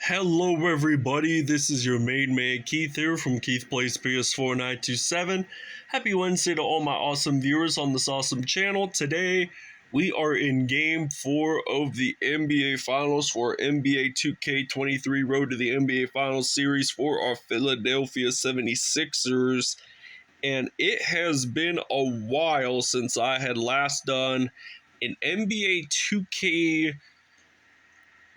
Hello everybody, this is your main man Keith here from Keith Plays PS4 927. Happy Wednesday to all my awesome viewers on this awesome channel. Today we are in game 4 of the NBA Finals for NBA 2K23 Road to the NBA Finals series for our Philadelphia 76ers. And it has been a while since I had last done an NBA 2K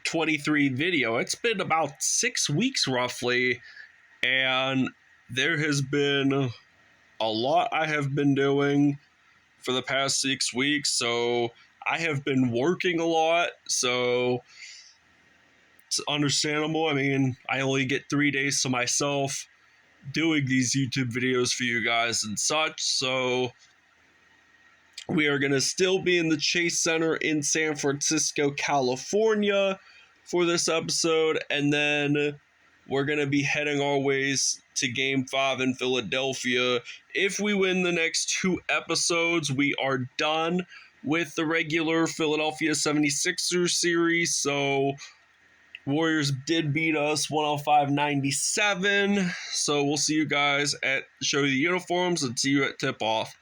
23 video. It's been about 6 weeks roughly, and there has been a lot I have been doing for the past 6 weeks. So I have been working a lot, so it's understandable. I mean, I only get 3 days to myself doing these YouTube videos for you guys and such. So we are going to still be in the Chase Center in San Francisco, California for this episode, and then we're going to be heading our ways to Game 5 in Philadelphia. If we win the next 2 episodes, we are done with the regular Philadelphia 76ers series. So Warriors did beat us 105-97. So we'll see you guys at show you the uniforms and see you at tip-off.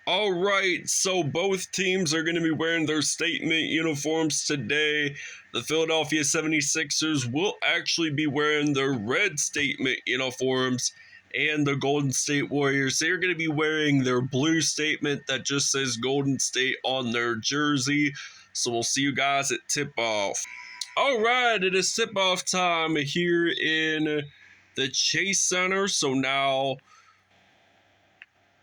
Alright, so both teams are going to be wearing their statement uniforms today. The Philadelphia 76ers will actually be wearing their red statement uniforms, and the Golden State Warriors, they're going to be wearing their blue statement that just says Golden State on their jersey. So we'll see you guys at tip-off. Alright, it is tip-off time here in the Chase Center. So now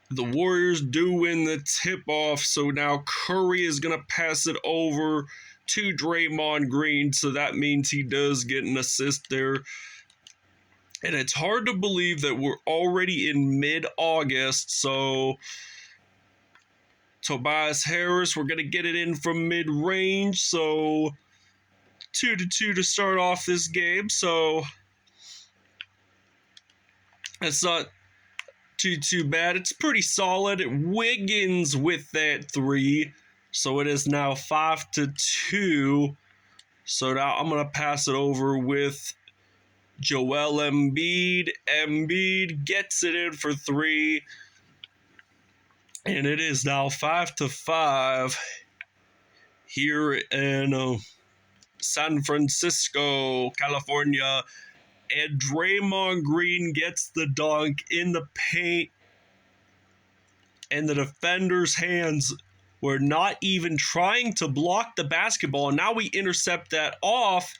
the Warriors do win the tip-off, so now Curry is going to pass it over to Draymond Green, so that means he does get an assist there. And it's hard to believe that we're already in mid-August, so Tobias Harris, we're going to get it in from mid-range, so 2-2 to start off this game, so that's not too bad. It's pretty solid. Wiggins with that 3. So it is now 5-2. So now I'm going to pass it over with Joel Embiid. Embiid gets it in for 3. And it is now 5-5 here in San Francisco, California. And Draymond Green gets the dunk in the paint, and the defender's hands were not even trying to block the basketball. Now we intercept that off,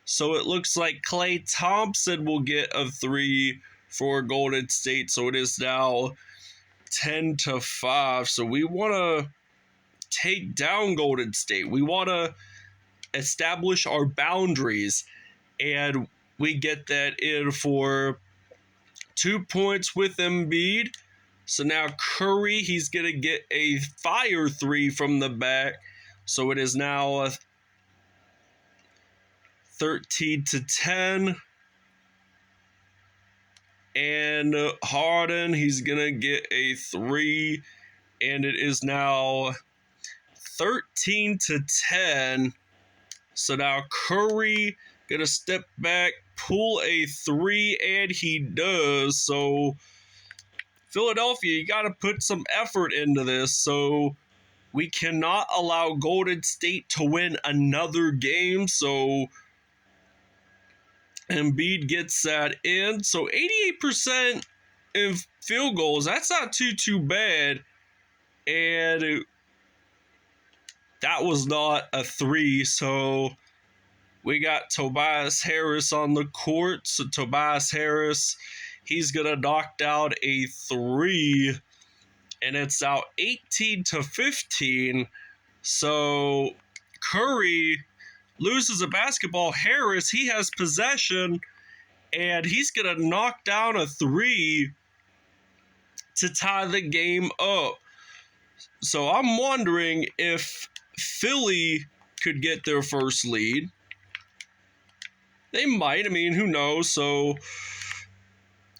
so it looks like Klay Thompson will get a 3 for Golden State. So it is now 10-5. So we want to take down Golden State. We want to establish our boundaries, and we get that in for 2 points with Embiid. So now Curry, he's going to get a fire 3 from the back. So it is now 13-10. And Harden, he's going to get a 3. And it is now 13-10. So now Curry gonna step back, pull a 3, and he does. So Philadelphia, you gotta put some effort into this. So we cannot allow Golden State to win another game. So Embiid gets that in. So 88% in field goals. That's not too bad. And that was not a 3. So we got Tobias Harris on the court. So Tobias Harris, he's going to knock down a 3. And it's now 18-15. So Curry loses a basketball. Harris, he has possession, and he's going to knock down a 3 to tie the game up. So I'm wondering if Philly could get their first lead. They might. I mean, who knows? So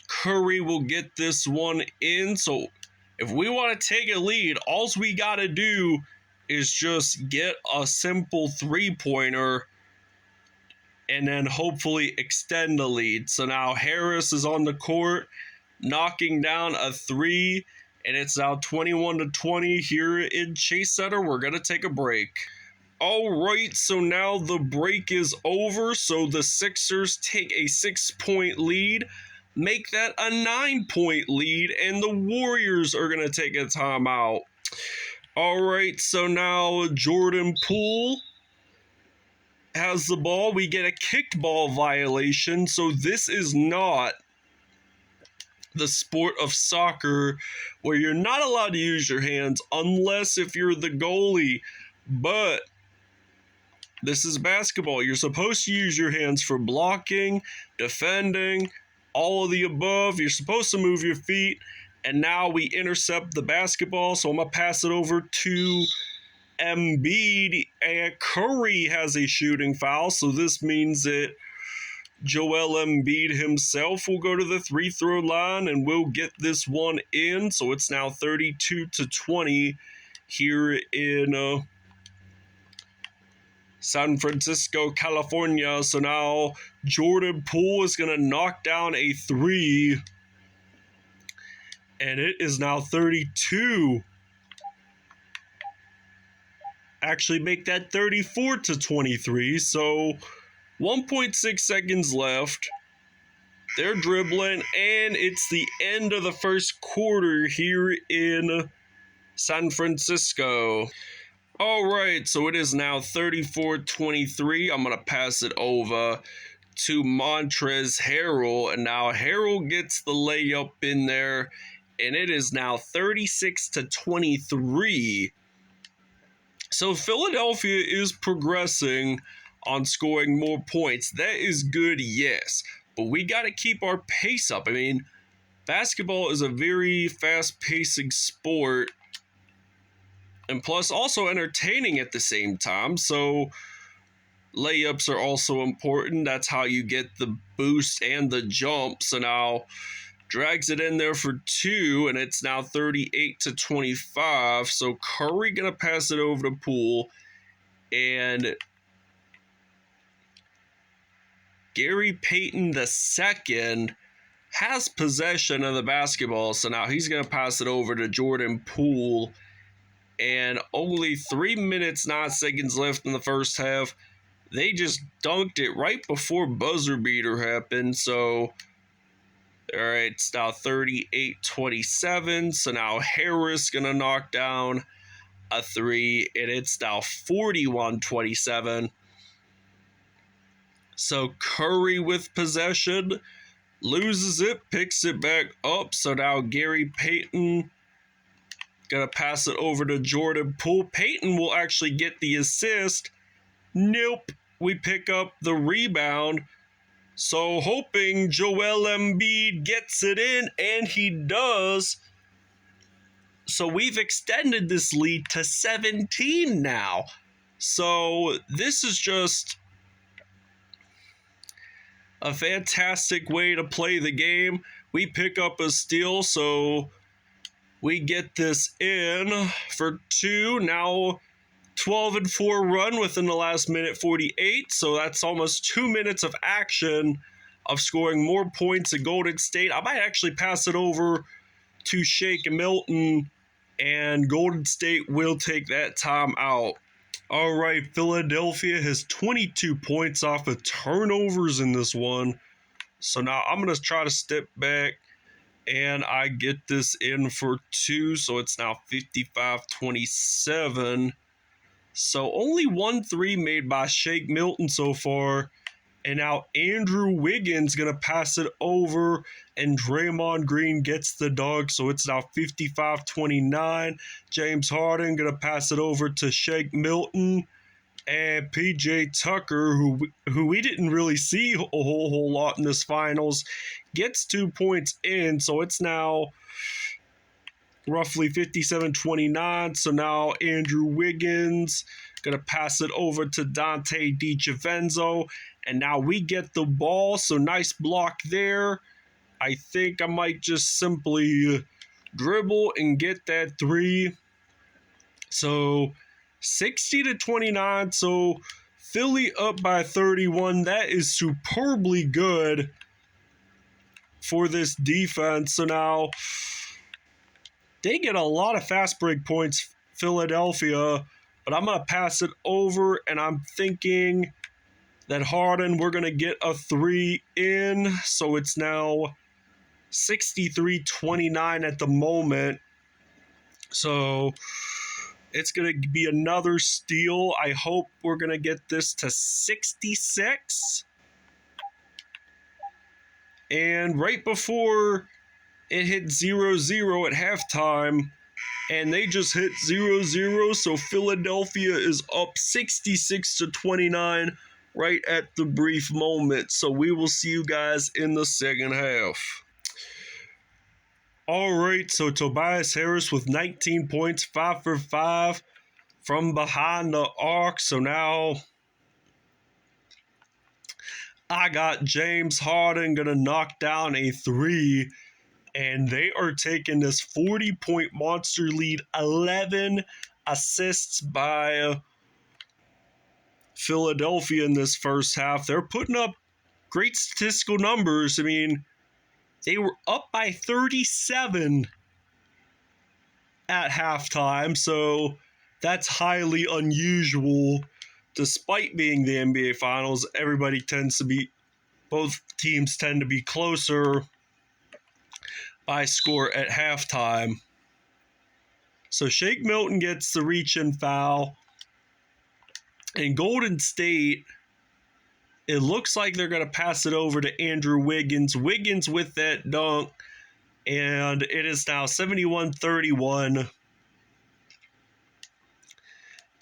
Curry will get this one in. So if we want to take a lead, all we got to do is just get a simple 3-pointer and then hopefully extend the lead. So now Harris is on the court, knocking down a three, and it's now 21-20 here in Chase Center. We're going to take a break. All right, so now the break is over. So the Sixers take a 6-point lead, make that a 9-point lead, and the Warriors are going to take a timeout. All right, so now Jordan Poole has the ball. We get a kicked ball violation. So this is not the sport of soccer where you're not allowed to use your hands unless if you're the goalie. But this is basketball. You're supposed to use your hands for blocking, defending, all of the above. You're supposed to move your feet. And now we intercept the basketball. So I'm going to pass it over to Embiid, and Curry has a shooting foul, so this means that Joel Embiid himself will go to the free throw line and will get this one in. So it's now 32-20 here in San Francisco, California. So now Jordan Poole is going to knock down a three, and it is now 32. Actually make that 34-23. So 1.6 seconds left. They're dribbling, and it's the end of the first quarter here in San Francisco. All right, so it is now 34-23. I'm going to pass it over to Montrezl Harrell, and now Harrell gets the layup in there, and it is now 36-23. So Philadelphia is progressing on scoring more points. That is good, yes. But we got to keep our pace up. I mean, basketball is a very fast-pacing sport. And plus, also entertaining at the same time. So layups are also important. That's how you get the boost and the jump. So now drags it in there for two, and it's now 38-25. So Curry gonna pass it over to Poole, and Gary Payton II has possession of the basketball. So now he's gonna pass it over to Jordan Poole, and only 3 minutes 9 seconds left in the first half. They just dunked it right before buzzer beater happened. So all right, it's now 38-27. So now Harris going to knock down a three, and it's now 41-27. So Curry with possession, loses it, picks it back up. So now Gary Payton going to pass it over to Jordan Poole. Payton will actually get the assist. Nope, we pick up the rebound. So hoping Joel Embiid gets it in, and he does. So we've extended this lead to 17 now. So this is just a fantastic way to play the game. We pick up a steal, so we get this in for two. Now 12-4 run within the last minute 48, so that's almost 2 minutes of action of scoring more points at Golden State. I might actually pass it over to Shake Milton, and Golden State will take that time out. All right, Philadelphia has 22 points off of turnovers in this one. So now I'm going to try to step back, and I get this in for two, so it's now 55-27. So only 1 3 made by Shake Milton so far. And now Andrew Wiggins going to pass it over, and Draymond Green gets the dog. So it's now 55-29. James Harden going to pass it over to Shake Milton. And PJ Tucker, who we didn't really see a whole lot in this finals, gets 2 points in. So it's now roughly 57-29. So now Andrew Wiggins going to pass it over to Dante DiGiavenzo. And now we get the ball. So nice block there. I think I might just simply dribble and get that three. So 60-29. So Philly up by 31. That is superbly good for this defense. So now they get a lot of fast break points, Philadelphia, but I'm going to pass it over, and I'm thinking that Harden, we're going to get a 3 in. So it's now 63-29 at the moment. So it's going to be another steal. I hope we're going to get this to 66. And right before it hit 0-0 at halftime, and they just hit 0-0, so Philadelphia is up 66-29 right at the brief moment. So we will see you guys in the second half. All right, so Tobias Harris with 19 points, 5 for 5 from behind the arc. So now I got James Harden going to knock down a 3, and they are taking this 40-point monster lead, 11 assists by Philadelphia in this first half. They're putting up great statistical numbers. I mean, they were up by 37 at halftime, so that's highly unusual. Despite being the NBA Finals, both teams tend to be closer by score at halftime. So Shake Milton gets the reach-in foul. And Golden State, it looks like they're going to pass it over to Andrew Wiggins. Wiggins with that dunk. And it is now 71-31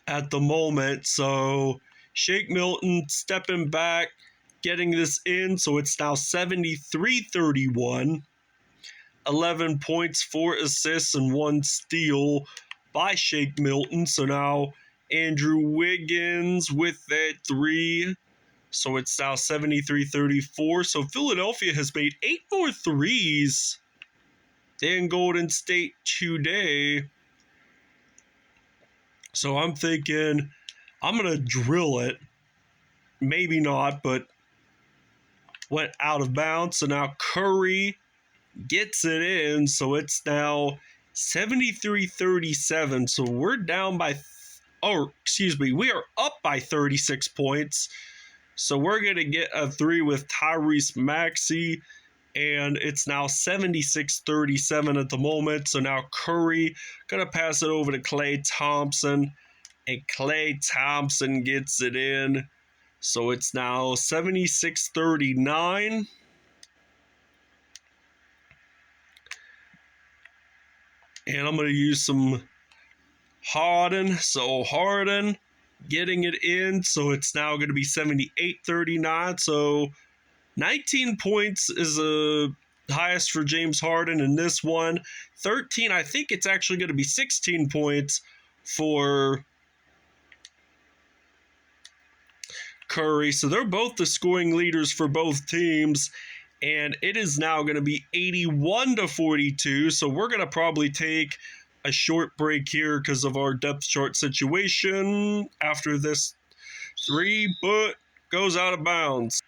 at the moment. So Shake Milton stepping back, getting this in. So it's now 73-31. 11 points, 4 assists, and 1 steal by Shake Milton. So now Andrew Wiggins with that 3. So it's now 73-34. So Philadelphia has made 8 more threes than Golden State today. So I'm thinking I'm going to drill it. Maybe not, but went out of bounds. So now Curry gets it in. So it's now 73-37. So we're down by, we are up by 36 points. So we're going to get a 3 with Tyrese Maxey. And it's now 76-37 at the moment. So now Curry going to pass it over to Klay Thompson. And Klay Thompson gets it in. So it's now 76-39. And I'm going to use some Harden. So Harden getting it in. So it's now going to be 78-39. So 19 points is the highest for James Harden in this one. 13, I think it's actually going to be 16 points for Curry. So they're both the scoring leaders for both teams. And it is now going to be 81-42. So we're going to probably take a short break here because of our depth chart situation after this 3, but goes out of bounds.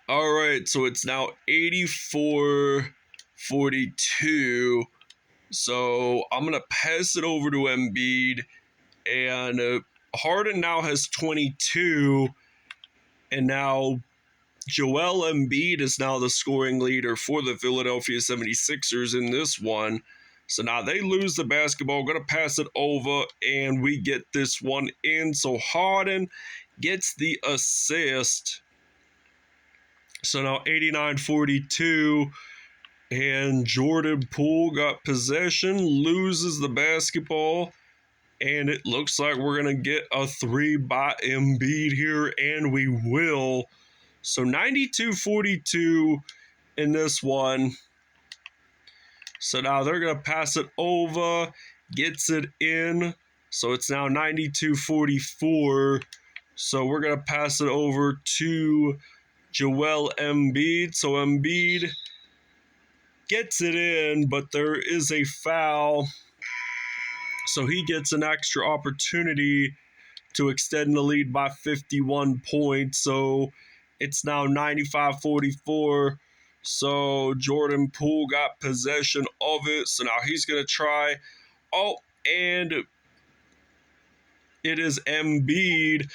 All right, so it's now 84-42. So I'm going to pass it over to Embiid. And Harden now has 22. And now Joel Embiid is now the scoring leader for the Philadelphia 76ers in this one. So now they lose the basketball, going to pass it over, and we get this one in. So Harden gets the assist. So now 89-42, and Jordan Poole got possession, loses the basketball, and it looks like we're going to get a 3 by Embiid here, and we will. So 92-42 in this one. So now they're going to pass it over, gets it in. So it's now 92-44. So we're going to pass it over to Joel Embiid. So Embiid gets it in, but there is a foul. So he gets an extra opportunity to extend the lead by 51 points. So it's now 95-44. So Jordan Poole got possession of it. So now he's going to try. Oh, and it is Embiid.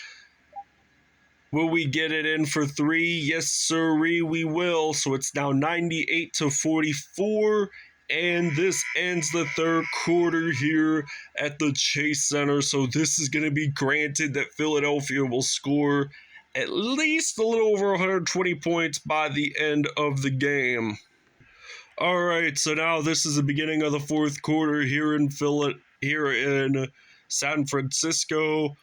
Will we get it in for three? Yes, sirree, we will. So it's now 98-44. And this ends the third quarter here at the Chase Center. So this is going to be granted that Philadelphia will score at least a little over 120 points by the end of the game. All right, so now this is the beginning of the fourth quarter here in San Francisco.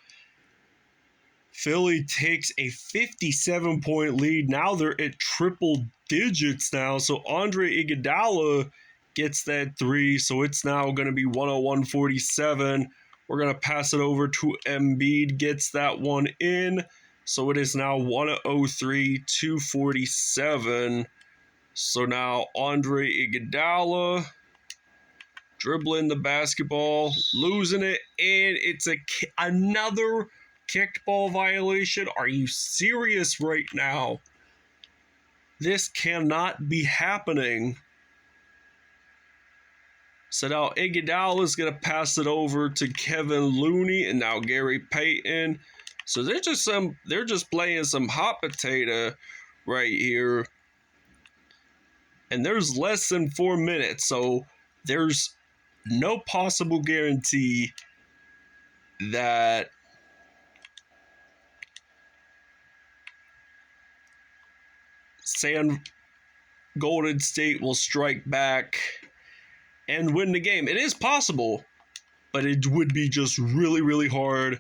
Philly takes a 57-point lead. Now they're at triple digits now. So Andre Iguodala gets that three. So it's now going to be 101-47. We're going to pass it over to Embiid. Gets that one in. So it is now 103-247. So now Andre Iguodala dribbling the basketball, losing it, and it's another kicked ball violation. Are you serious right now? This cannot be happening. So now Iguodala is going to pass it over to Kevin Looney and now Gary Payton. So they're just playing some hot potato right here. And there's less than 4 minutes, so there's no possible guarantee that Golden State will strike back and win the game. It is possible, but it would be just really, really hard.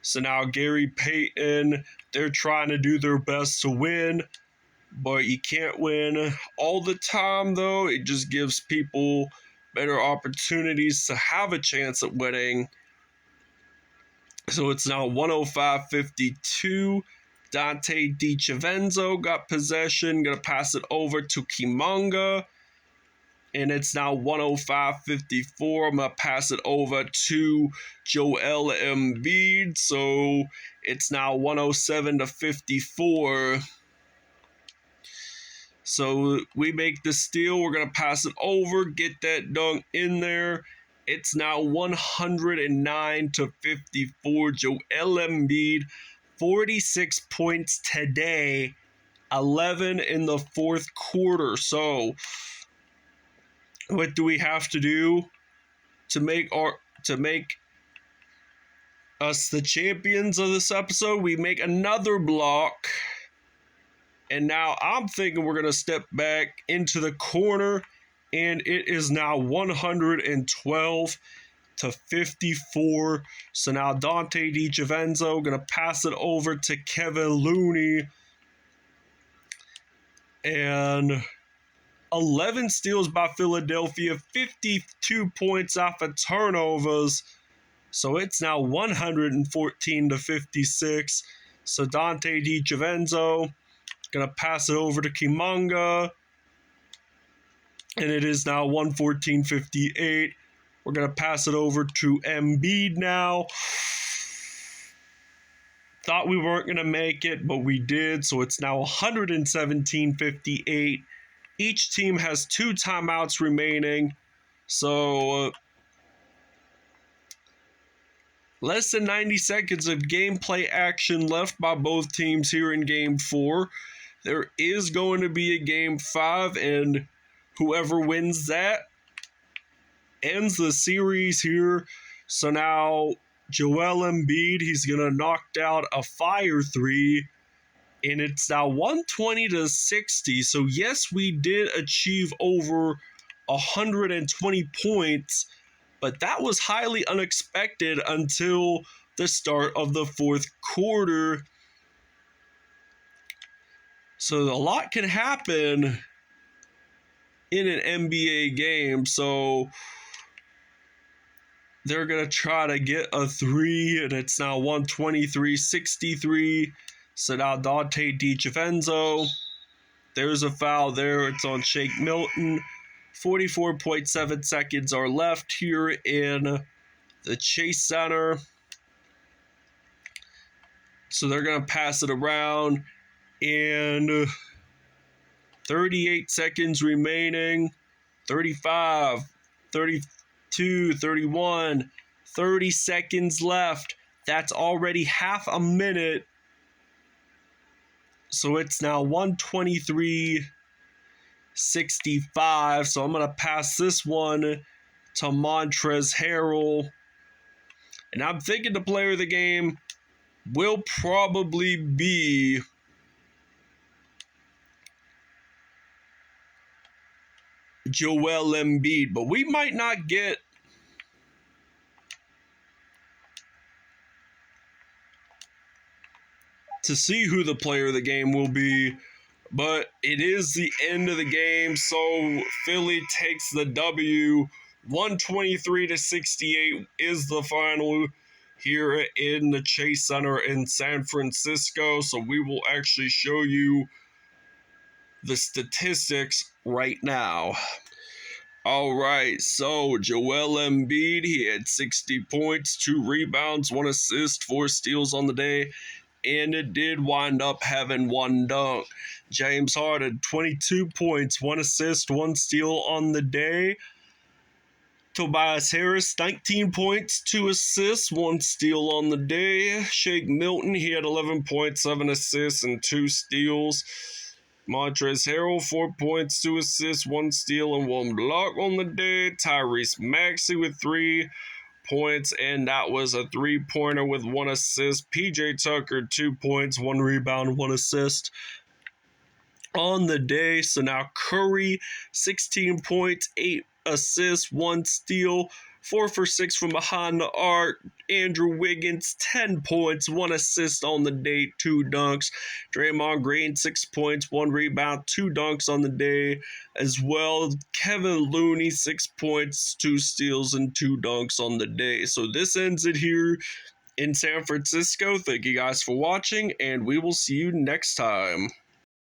So now Gary Payton, they're trying to do their best to win, but you can't win all the time, though. It just gives people better opportunities to have a chance at winning. So it's now 105-52. Dante DiCenzo got possession, gonna pass it over to Kimanga. And it's now 105-54. I'm gonna pass it over to Joel Embiid. So it's now 107-54. So we make the steal. We're gonna pass it over, get that dunk in there. It's now 109-54. Joel Embiid, 46 points today, 11 in the fourth quarter. So what do we have to do to make us the champions of this episode? We make another block. And now I'm thinking we're going to step back into the corner, and it is now 112-54. So now Dante DiCenzo going to pass it over to Kevin Looney. And 11 steals by Philadelphia, 52 points off of turnovers. So it's now 114-56. So Dante DiCenzo going to pass it over to Kimanga. And it is now 114-58. We're going to pass it over to Embiid now. Thought we weren't going to make it, but we did. So it's now 117-58. Each team has 2 timeouts remaining. So less than 90 seconds of gameplay action left by both teams here in Game 4. There is going to be a Game 5, and whoever wins that ends the series here. So now Joel Embiid, he's going to knock out a fire 3, and it's now 120-60. So yes, we did achieve over 120 points, but that was highly unexpected until the start of the fourth quarter. So a lot can happen in an NBA game. So they're going to try to get a 3, and it's now 123-63. So now Dante DiCenzo, there's a foul there. It's on Shake Milton. 44.7 seconds are left here in the Chase Center. So they're going to pass it around, and 38 seconds remaining. 35, 32, 31, 30 seconds left. That's already half a minute. So it's now 123.65. So I'm going to pass this one to Montrezl Harrell. And I'm thinking the player of the game will probably be Joel Embiid, but we might not get to see who the player of the game will be. But it is the end of the game, so Philly takes the W. 123-68 is the final here in the Chase Center in San Francisco. So we will actually show you the statistics right now. All right, so Joel Embiid, he had 60 points, 2 rebounds, 1 assist, 4 steals on the day, and it did wind up having 1 dunk. James Harden, 22 points, 1 assist, 1 steal on the day. Tobias Harris, 19 points, 2 assists, 1 steal on the day. Shake Milton, he had 11 points, 7 assists, and 2 steals. Montrezl Harrell, 4 points, 2 assists, 1 steal, and 1 block on the day. Tyrese Maxey with 3 points, and that was a 3-pointer with 1 assist. PJ Tucker, 2 points, 1 rebound, 1 assist on the day. So now Curry, 16 points, 8 assists, 1 steal, 4 for 6 from behind the arc. Andrew Wiggins, 10 points, 1 assist on the day, 2 dunks. Draymond Green, 6 points, 1 rebound, 2 dunks on the day as well. Kevin Looney, 6 points, 2 steals, and 2 dunks on the day. So this ends it here in San Francisco. Thank you guys for watching, and we will see you next time.